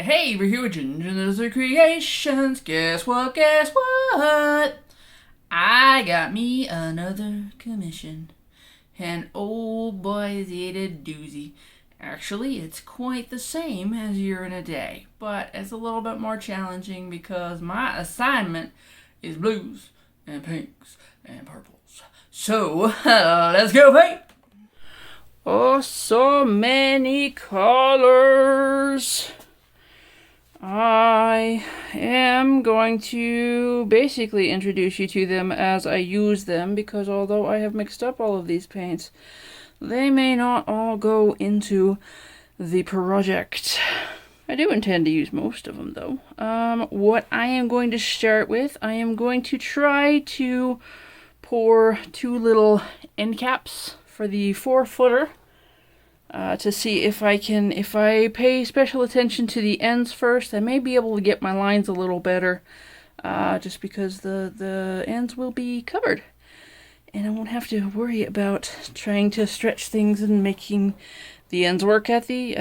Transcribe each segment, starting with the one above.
Hey, we're here with Ginger Creations. Guess what? Guess what? I got me another commission. And oh boy, is it a doozy. Actually, it's quite the same as Year in a Day, but it's a little bit more challenging because my assignment is blues and pinks and purples. So, let's go paint! Oh, so many colors! I am going to basically introduce you to them as I use them, because although I have mixed up all of these paints, they may not all go into the project. I do intend to use most of them though. What I am going to start with, I am going to try to pour two little end caps for the 4-footer. To see if I pay special attention to the ends first, I may be able to get my lines a little better, just because the ends will be covered. And I won't have to worry about trying to stretch things and making the ends work at the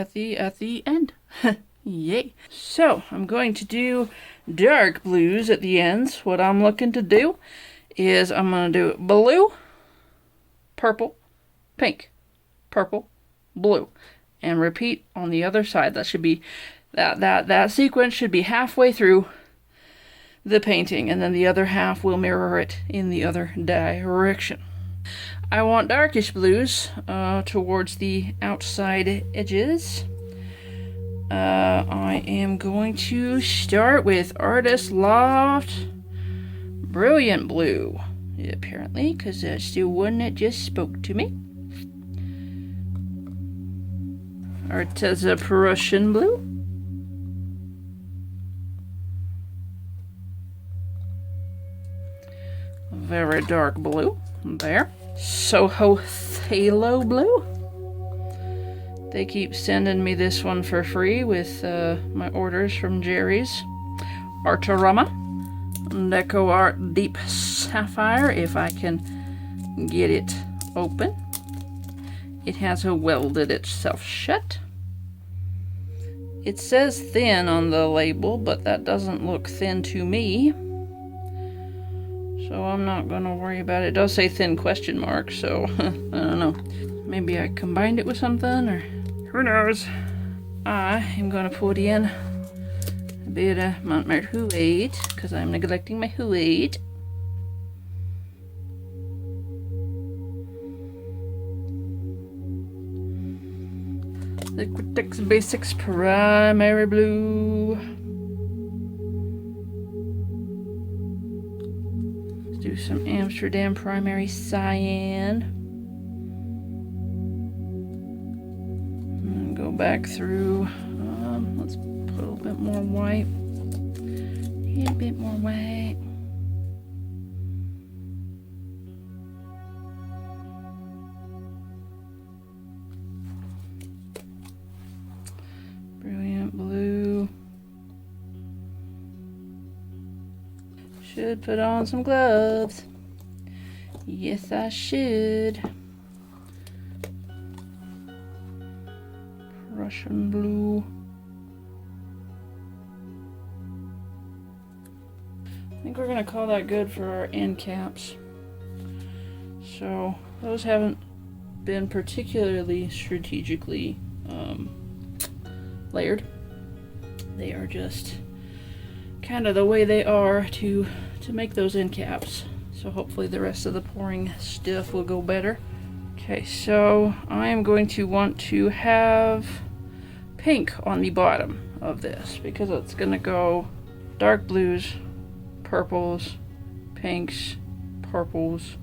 end. Yay. So, I'm going to do dark blues at the ends. What I'm looking to do is I'm going to do blue, purple, pink, purple, blue, and repeat on the other side. That should be that sequence should be halfway through the painting, and then the other half will mirror it in the other direction. I want darkish blues towards the outside edges. I am going to start with Artist Loft Brilliant Blue, apparently, because that's the one that just spoke to me. Arteza Prussian Blue. Very dark blue. There. Soho Phthalo Blue. They keep sending me this one for free with my orders from Jerry's. Arteza. Decoart Deep Sapphire, if I can get it open. It has welded itself shut. It says thin on the label, but that doesn't look thin to me. So I'm not going to worry about it. It does say thin question mark, so I don't know. Maybe I combined it with something, or who knows. I am going to put in a bit of Mont Mauve, because I'm neglecting my Mauve. Liquitex Basics Primary Blue. Let's do some Amsterdam Primary Cyan. And go back through. Let's put a little bit more white. A little bit more white. Brilliant blue. Should put on some gloves. Yes, I should. Prussian blue. I think we're going to call that good for our end caps. So, those haven't been particularly strategically layered. They are just kind of the way they are to make those end caps. So hopefully the rest of the pouring stuff will go better. Okay, so I am going to want to have pink on the bottom of this, because it's going to go dark blues, purples, pinks, purples,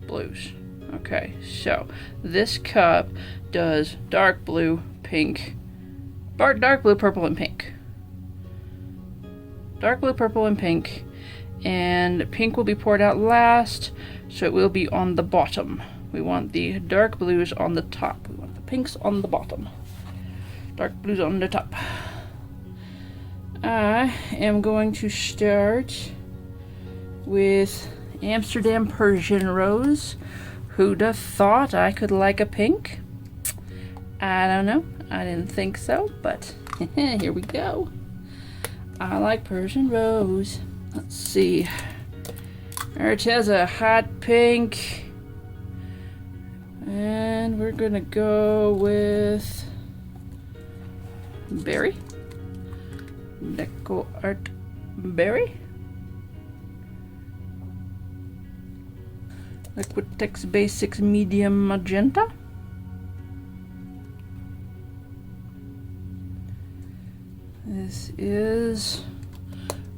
blues. Okay, so this cup does dark blue, pink, dark blue, purple, and pink. Dark blue, purple, and pink. And pink will be poured out last, so it will be on the bottom. We want the dark blues on the top. We want the pinks on the bottom. Dark blues on the top. I am going to start with Amsterdam Persian Rose. Who'd have thought I could like a pink? I don't know. I didn't think so, but Here we go. I like Persian rose. Let's see. Arteza hot pink. And we're gonna go with berry. Decoart berry. Liquitex Basics medium magenta. This is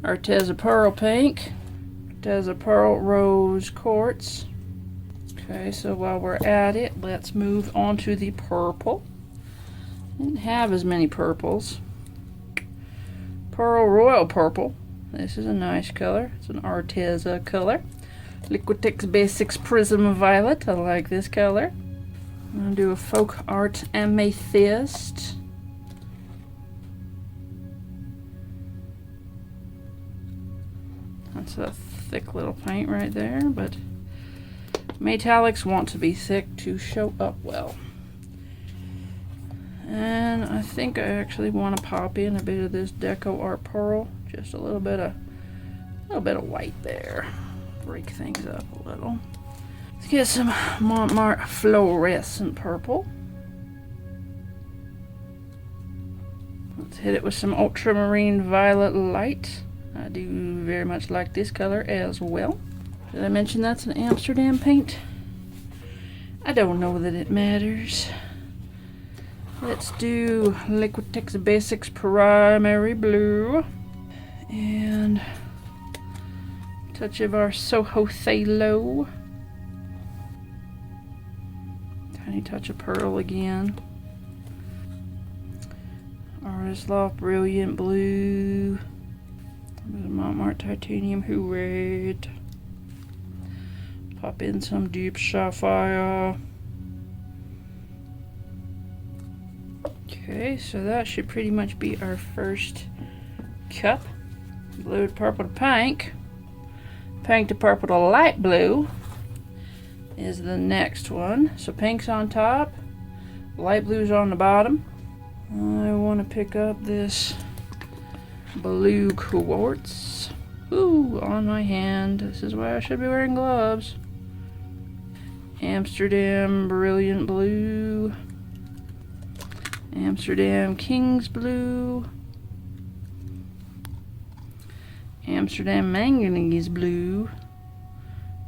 Arteza pearl pink. Arteza pearl rose quartz. Okay, so while we're at it, let's move on to the purple. Didn't have as many purples. Pearl royal purple. This is a nice color. It's an Arteza color. Liquitex Basics Prizim violet. I like this color. I'm gonna do a FolkArt Amethyst. That's a thick little paint right there, but metallics want to be thick to show up well. And I think I actually want to pop in a bit of this Decoart pearl, just a little bit of white there. Break things up a little. Let's get some Mont fluorescent purple. Let's hit it with some Ultramarine violet light. I do very much like this color as well. Did I mention that's an Amsterdam paint? I don't know that it matters. Let's do Liquitex Basics Primary Blue. And a touch of our Soho Phthalo. Tiny touch of pearl again. Loft Brilliant Blue. Mont Titanium Red. Pop in some deep Sapphire. Okay, so that should pretty much be our first cup. Blue to purple to pink. Pink to purple to light blue is the next one. So pink's on top, light blue's on the bottom. I want to pick up this blue quartz. Ooh, on my hand. This is why I should be wearing gloves. Amsterdam Brilliant Blue. Amsterdam King's Blue. Amsterdam Manganese Blue.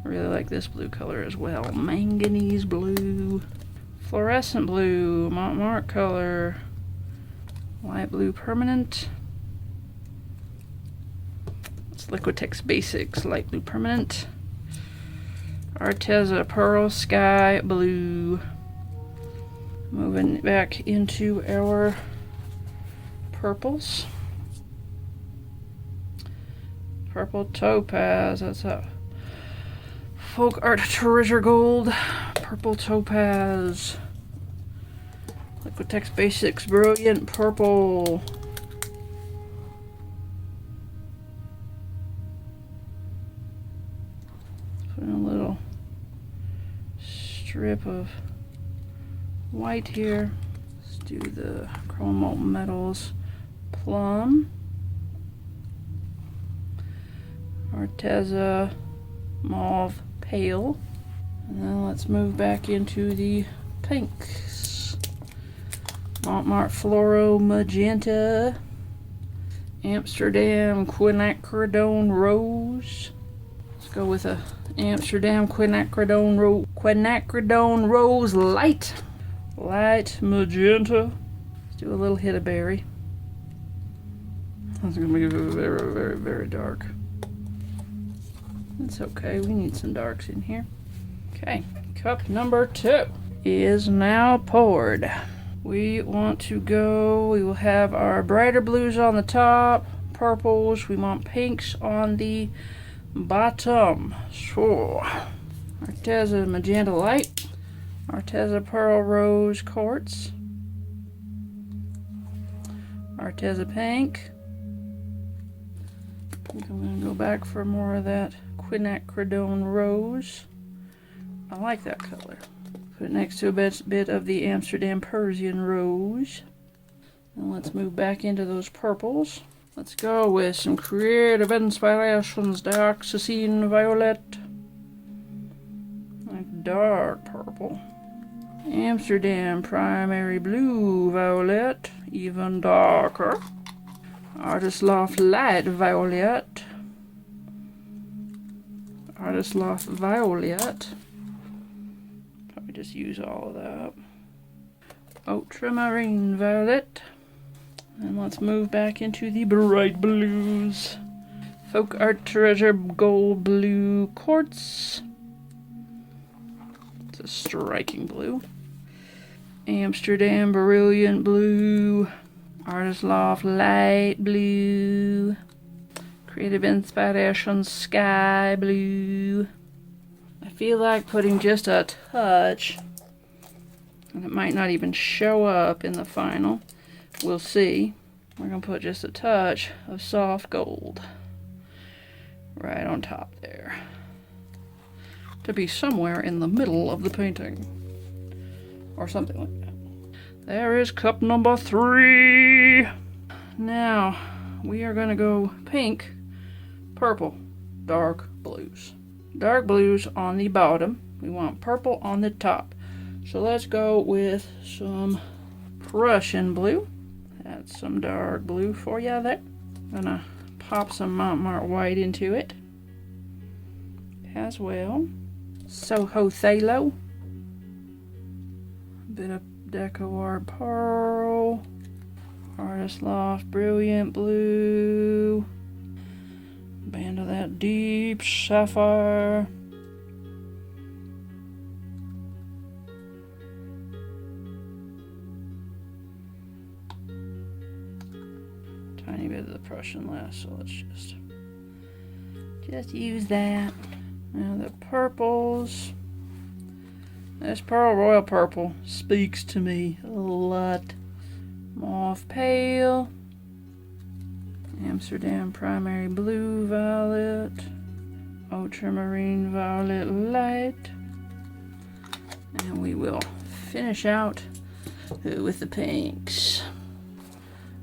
I really like this blue color as well. Manganese Blue. Fluorescent Blue. Mont color. Light Blue Permanent. It's Liquitex Basics Light Blue Permanent. Arteza Pearl Sky Blue. Moving back into our purples. Purple Topaz. That's a FolkArt Treasure Gold. Purple Topaz. Liquitex Basics Brilliant Purple. Put in a little strip of white here. Let's do the Chrome Molten Metals Plum. Arteza Mauve Pale. And then let's move back into the pinks. Mont Fluro Magenta. Amsterdam Quinacridone Rose. Let's go with a Amsterdam Quinacridone Rose Light. Light Magenta. Let's do a little hit of berry. That's going to be very, very, very dark. That's okay, we need some darks in here. Okay, cup number 2 is now poured. We want to go, we will have our brighter blues on the top, purples, we want pinks on the bottom. So, Arteza Magenta Light, Arteza Pearl Rose Quartz, Arteza Pink. I think I'm going to go back for more of that Quinacridone Rose. I like that color. Put it next to a bit of the Amsterdam Persian Rose. And let's move back into those purples. Let's go with some Creative Inspirations Dioxazine Violet. Like dark purple. Amsterdam Primary Blue Violet, even darker. Artist Loft Light Violet. Artist Loft Violet. Probably just use all of that. Ultramarine Violet. And let's move back into the bright blues. FolkArt Treasure Gold Blue Quartz. It's a striking blue. Amsterdam Brilliant Blue. Artist Loft Light Blue. Creative Inspirations Sky Blue. I feel like putting just a touch, and it might not even show up in the final. We'll see. We're going to put just a touch of soft gold right on top there to be somewhere in the middle of the painting or something like that. There is cup number 3. Now we are going to go pink, purple, dark blues. Dark blues on the bottom. We want purple on the top. So let's go with some Prussian blue. That's some dark blue for you there. Gonna pop some Mont white into it as well. Soho Phthalo. A bit of Decoart Pearl. Artist Loft Brilliant Blue. Band of that deep Sapphire. Tiny bit of the Prussian last, so let's just use that. Now the purples. This Pearl Royal Purple speaks to me a lot. Mauve Pale. Amsterdam Primary Blue Violet. Ultramarine Violet Light. And we will finish out with the pinks.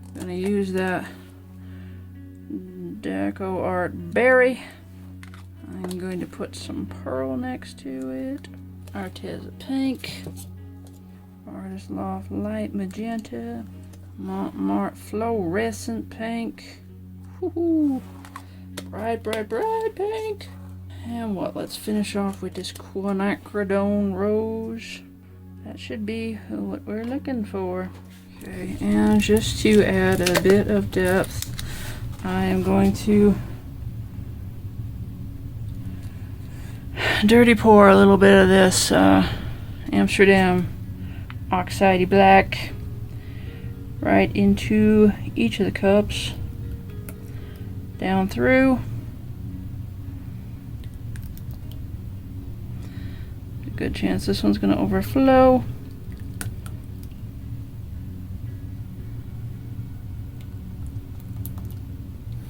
I'm going to use that Decoart Berry. I'm going to put some pearl next to it. Arteza Pink. Artist Loft Light Magenta. Marte Fluorescent Pink. Woohoo! Bright, bright, bright pink. And what? Let's finish off with this Quinacridone Rose. That should be what we're looking for. Okay, and just to add a bit of depth, I am going to dirty pour a little bit of this Amsterdam Oxide Black right into each of the cups, down through. A good chance this one's going to overflow.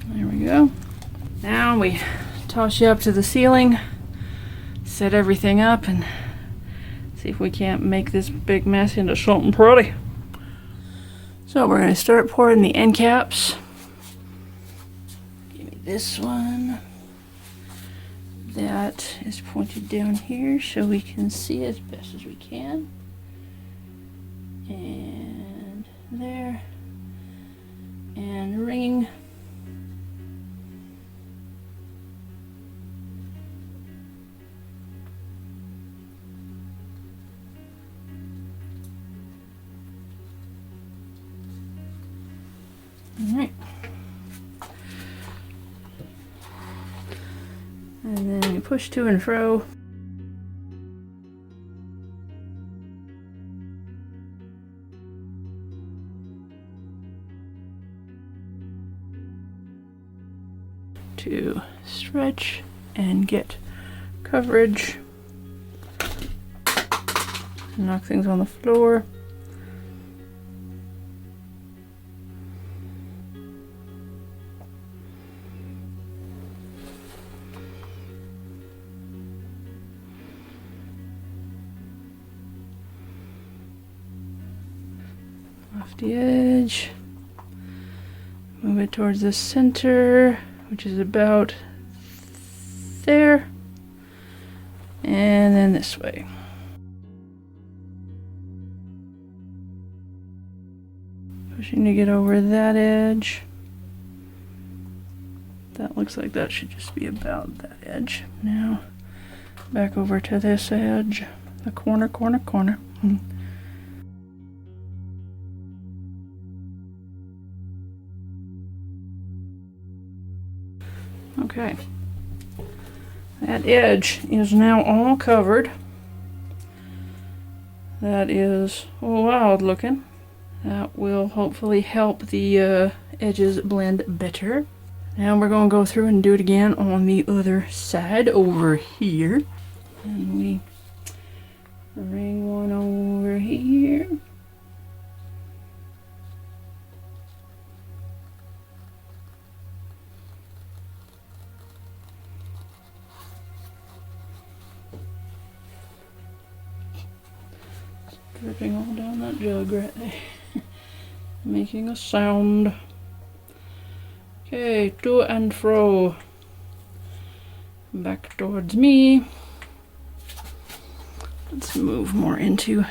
There we go. Now we toss you up to the ceiling, set everything up, and see if we can't make this big mess into something pretty. So we're going to start pouring the end caps. Give me this one. That is pointed down here so we can see as best as we can. And there. And ring. Alright. And then you push to and fro. To stretch and get coverage. Knock things on the floor. off the edge. Move it towards the center, which is about there. And then this way. Pushing to get over that edge. That looks like that should just be about that edge. Now, back over to this edge. The corner. Okay. That edge is now all covered. That is wild looking. That will hopefully help the edges blend better. Now we're going to go through and do it again on the other side over here. And we ring one over here. Dripping all down that jug right there. Making a sound. Okay, to and fro. Back towards me. Let's move more into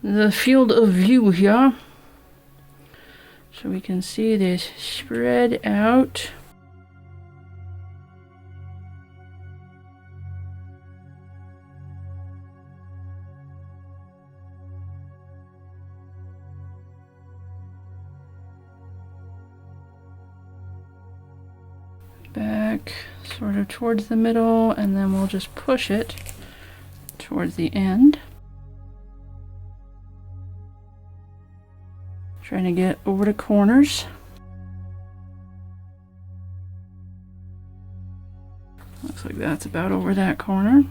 the field of view here. So we can see this spread out. Back sort of towards the middle, and then we'll just push it towards the end. Trying to get over the corners. Looks like that's about over that corner.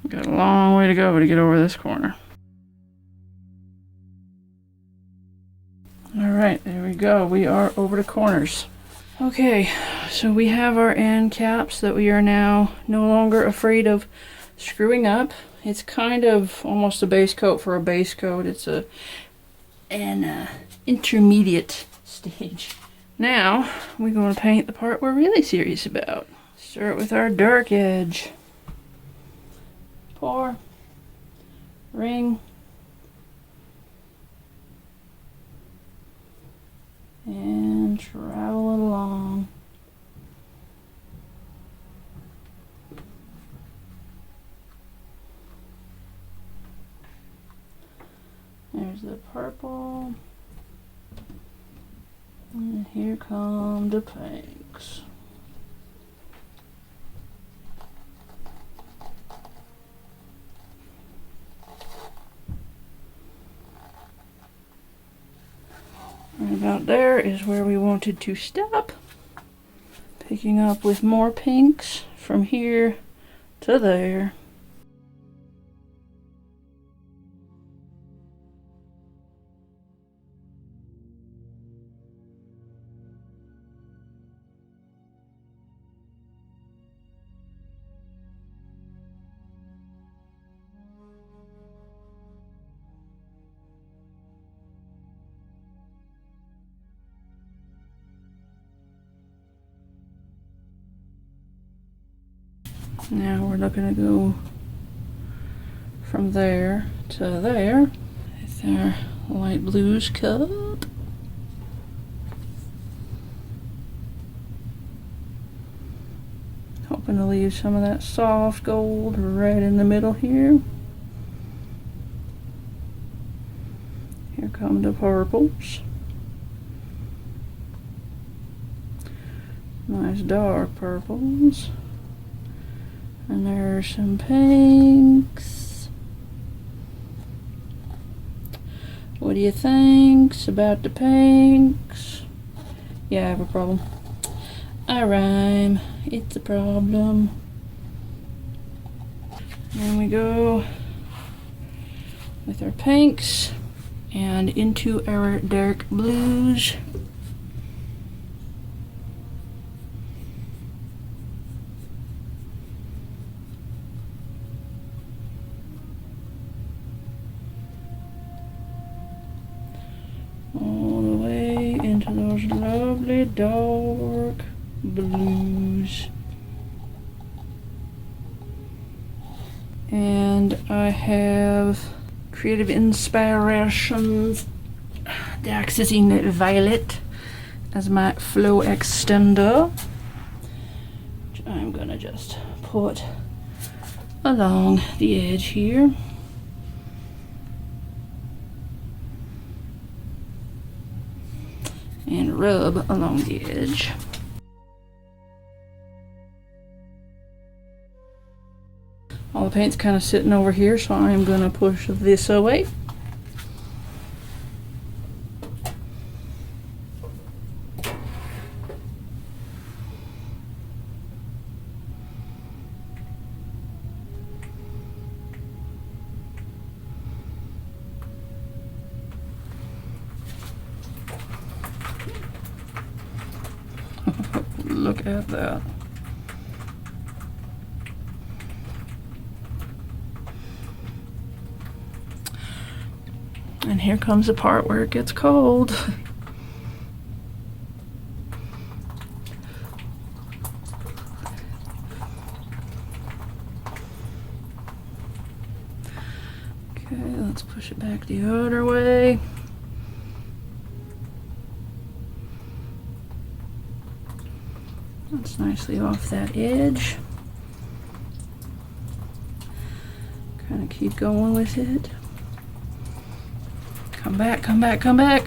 Got a long way to go to get over this corner. Alright, there we go. We are over the corners. Okay, so we have our end caps that we are now no longer afraid of screwing up. It's kind of almost a base coat for a base coat. It's an intermediate stage. Now, we're going to paint the part we're really serious about. Start with our dark edge. Pour. Ring. And travel it along. There's the purple. And here come the pinks. Right about there is where we wanted to stop. Picking up with more pinks from here to there. Now we're looking to go from there to there with our light blues cup. Hoping to leave some of that soft gold right in the middle here. Here come the purples. Nice dark purples. And there's some pinks. What do you think about the pinks? Yeah, I have a problem. I rhyme. It's a problem. And we go with our pinks and into our dark blues. all the way into those lovely dark blues. And I have Creative Inspirations Dioxazine Violet as my flow extender, which I'm gonna just put along the edge here. And rub along the edge. All the paint's kind of sitting over here, so I'm going to push this away. Look at that. And here comes the part where it gets cold. Okay, let's push it back the other way. That's nicely off that edge. Kind of keep going with it. Come back, come back, come back.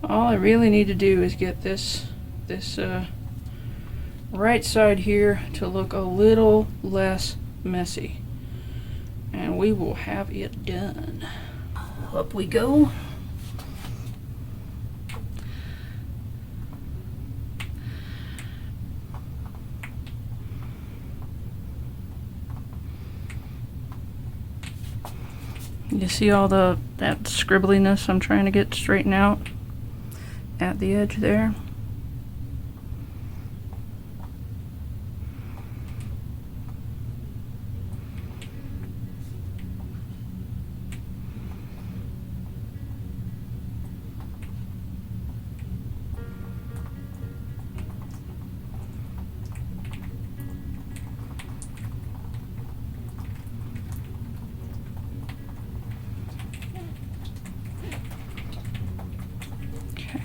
All I really need to do is get this right side here to look a little less messy, and we will have it done. Up we go. You see all that scribbliness I'm trying to get straightened out at the edge there.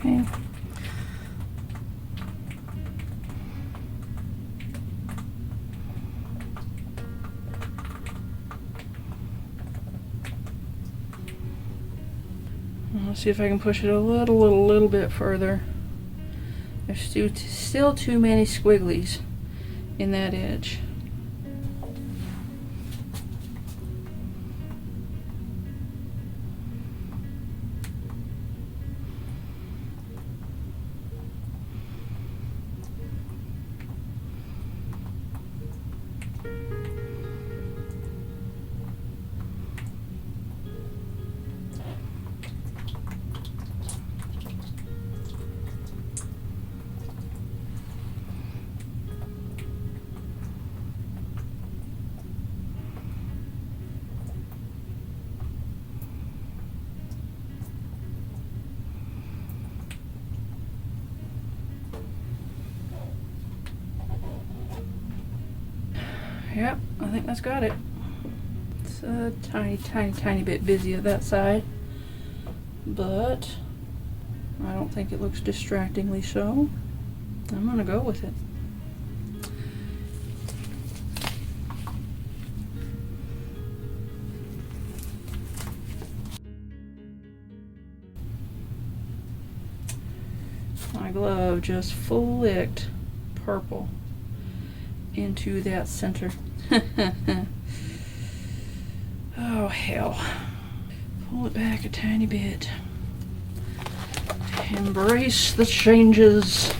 Okay. Let's see if I can push it a little bit further. There's still too many squigglies in that edge. Yep, I think that's got it. It's a tiny bit busy at that side, but I don't think it looks distractingly so. I'm gonna go with it. My glove just flicked purple. into that center. Oh, hell. Pull it back a tiny bit. Embrace the changes.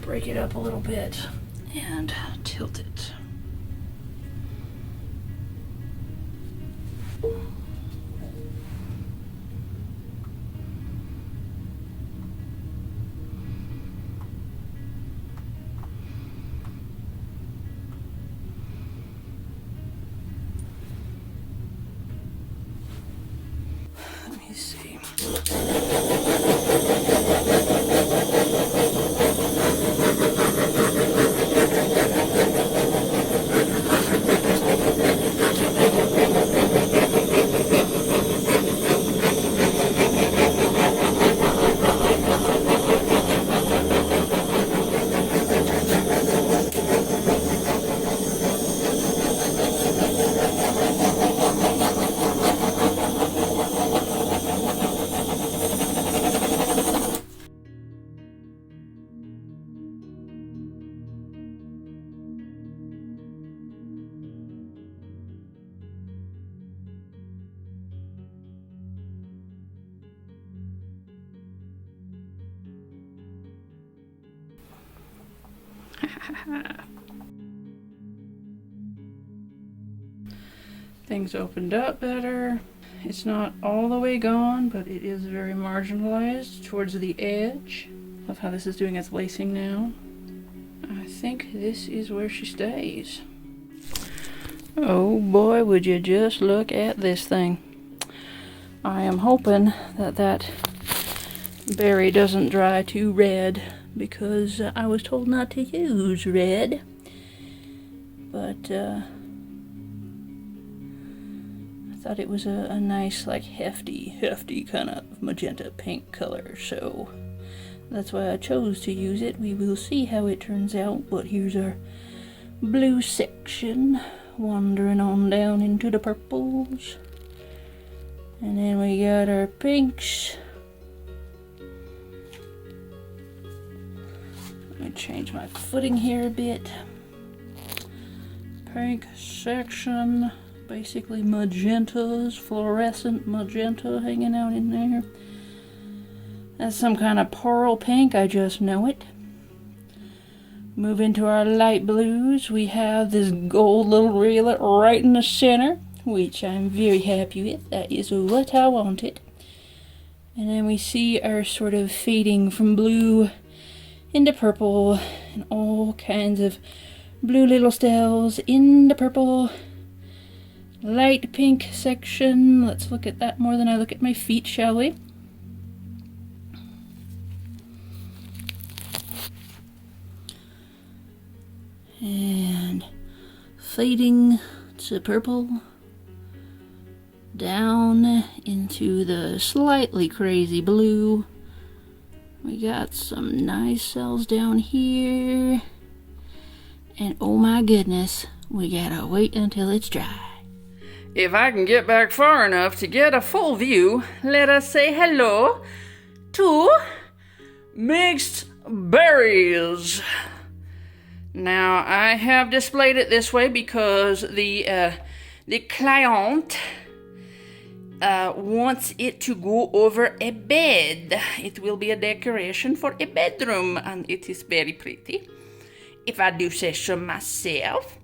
Break it up a little bit and tilt it. Let me see. Things opened up better. It's not all the way gone, but it is very marginalized towards the edge. Love how this is doing its lacing now. I think this is where she stays. Oh boy, would you just look at this thing. I am hoping that that berry doesn't dry too red, because I was told not to use red. But I thought it was a nice, like, hefty kind of magenta pink color, so that's why I chose to use it. We will see how it turns out, but here's our blue section, wandering on down into the purples. And then we got our pinks. Let me change my footing here a bit. Pink section, basically magentas, fluorescent magenta hanging out in there. That's some kind of pearl pink, I just know it. Move into our light blues. We have this gold little reelet right in the center, which I'm very happy with. That is what I wanted. And then we see our sort of fading from blue into purple and all kinds of blue little stels in the purple. Light pink section. Let's look at that more than I look at my feet, shall we? And fading to purple, down into the slightly crazy blue. We got some nice cells down here, and oh my goodness, we gotta wait until it's dry. If I can get back far enough to get a full view, let us say hello to mixed berries. Now, I have displayed it this way because the client wants it to go over a bed. It will be a decoration for a bedroom, and it is very pretty, if I do say so myself.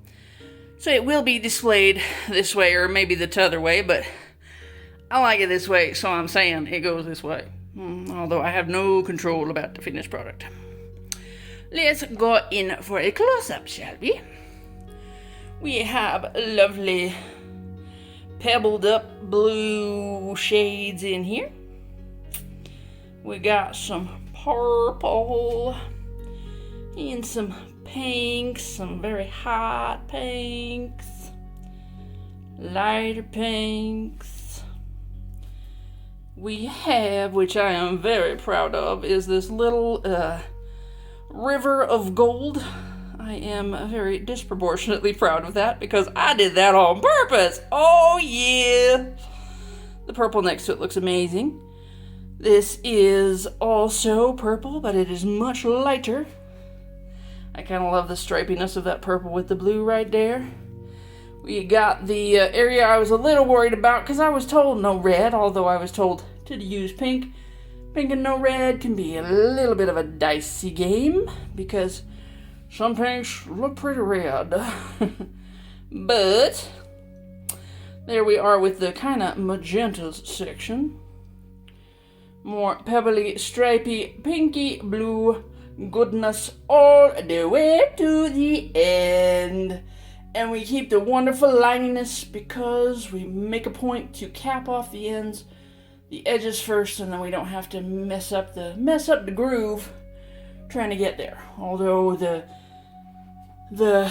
So it will be displayed this way, or maybe the t'other way, but I like it this way, so I'm saying it goes this way. Although I have no control about the finished product. Let's go in for a close-up, shall we? We have lovely pebbled up blue shades in here. We got some purple and some pinks, some very hot pinks, lighter pinks. we have, which I am very proud of, is this little river of gold. I am very disproportionately proud of that because I did that on purpose. Oh yeah! The purple next to it looks amazing. This is also purple, but it is much lighter. I kind of love the stripiness of that purple with the blue right there. We got the area I was a little worried about because I was told no red, although I was told to use pink. Pink and no red can be a little bit of a dicey game because some paints look pretty red. But there we are with the kind of magentas section. More pebbly, stripy, pinky, blue goodness all the way to the end. And we keep the wonderful lininess because we make a point to cap off the ends, the edges first, and then we don't have to mess up the groove trying to get there. Although the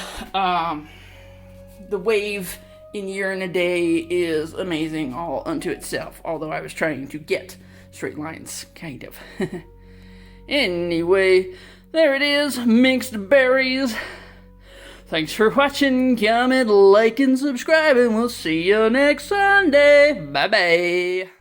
wave in Year and a Day is amazing all unto itself. Although I was trying to get straight lines, kind of. Anyway, there it is, mixed berries. Thanks for watching, comment, like, and subscribe, and we'll see you next Sunday. Bye-bye.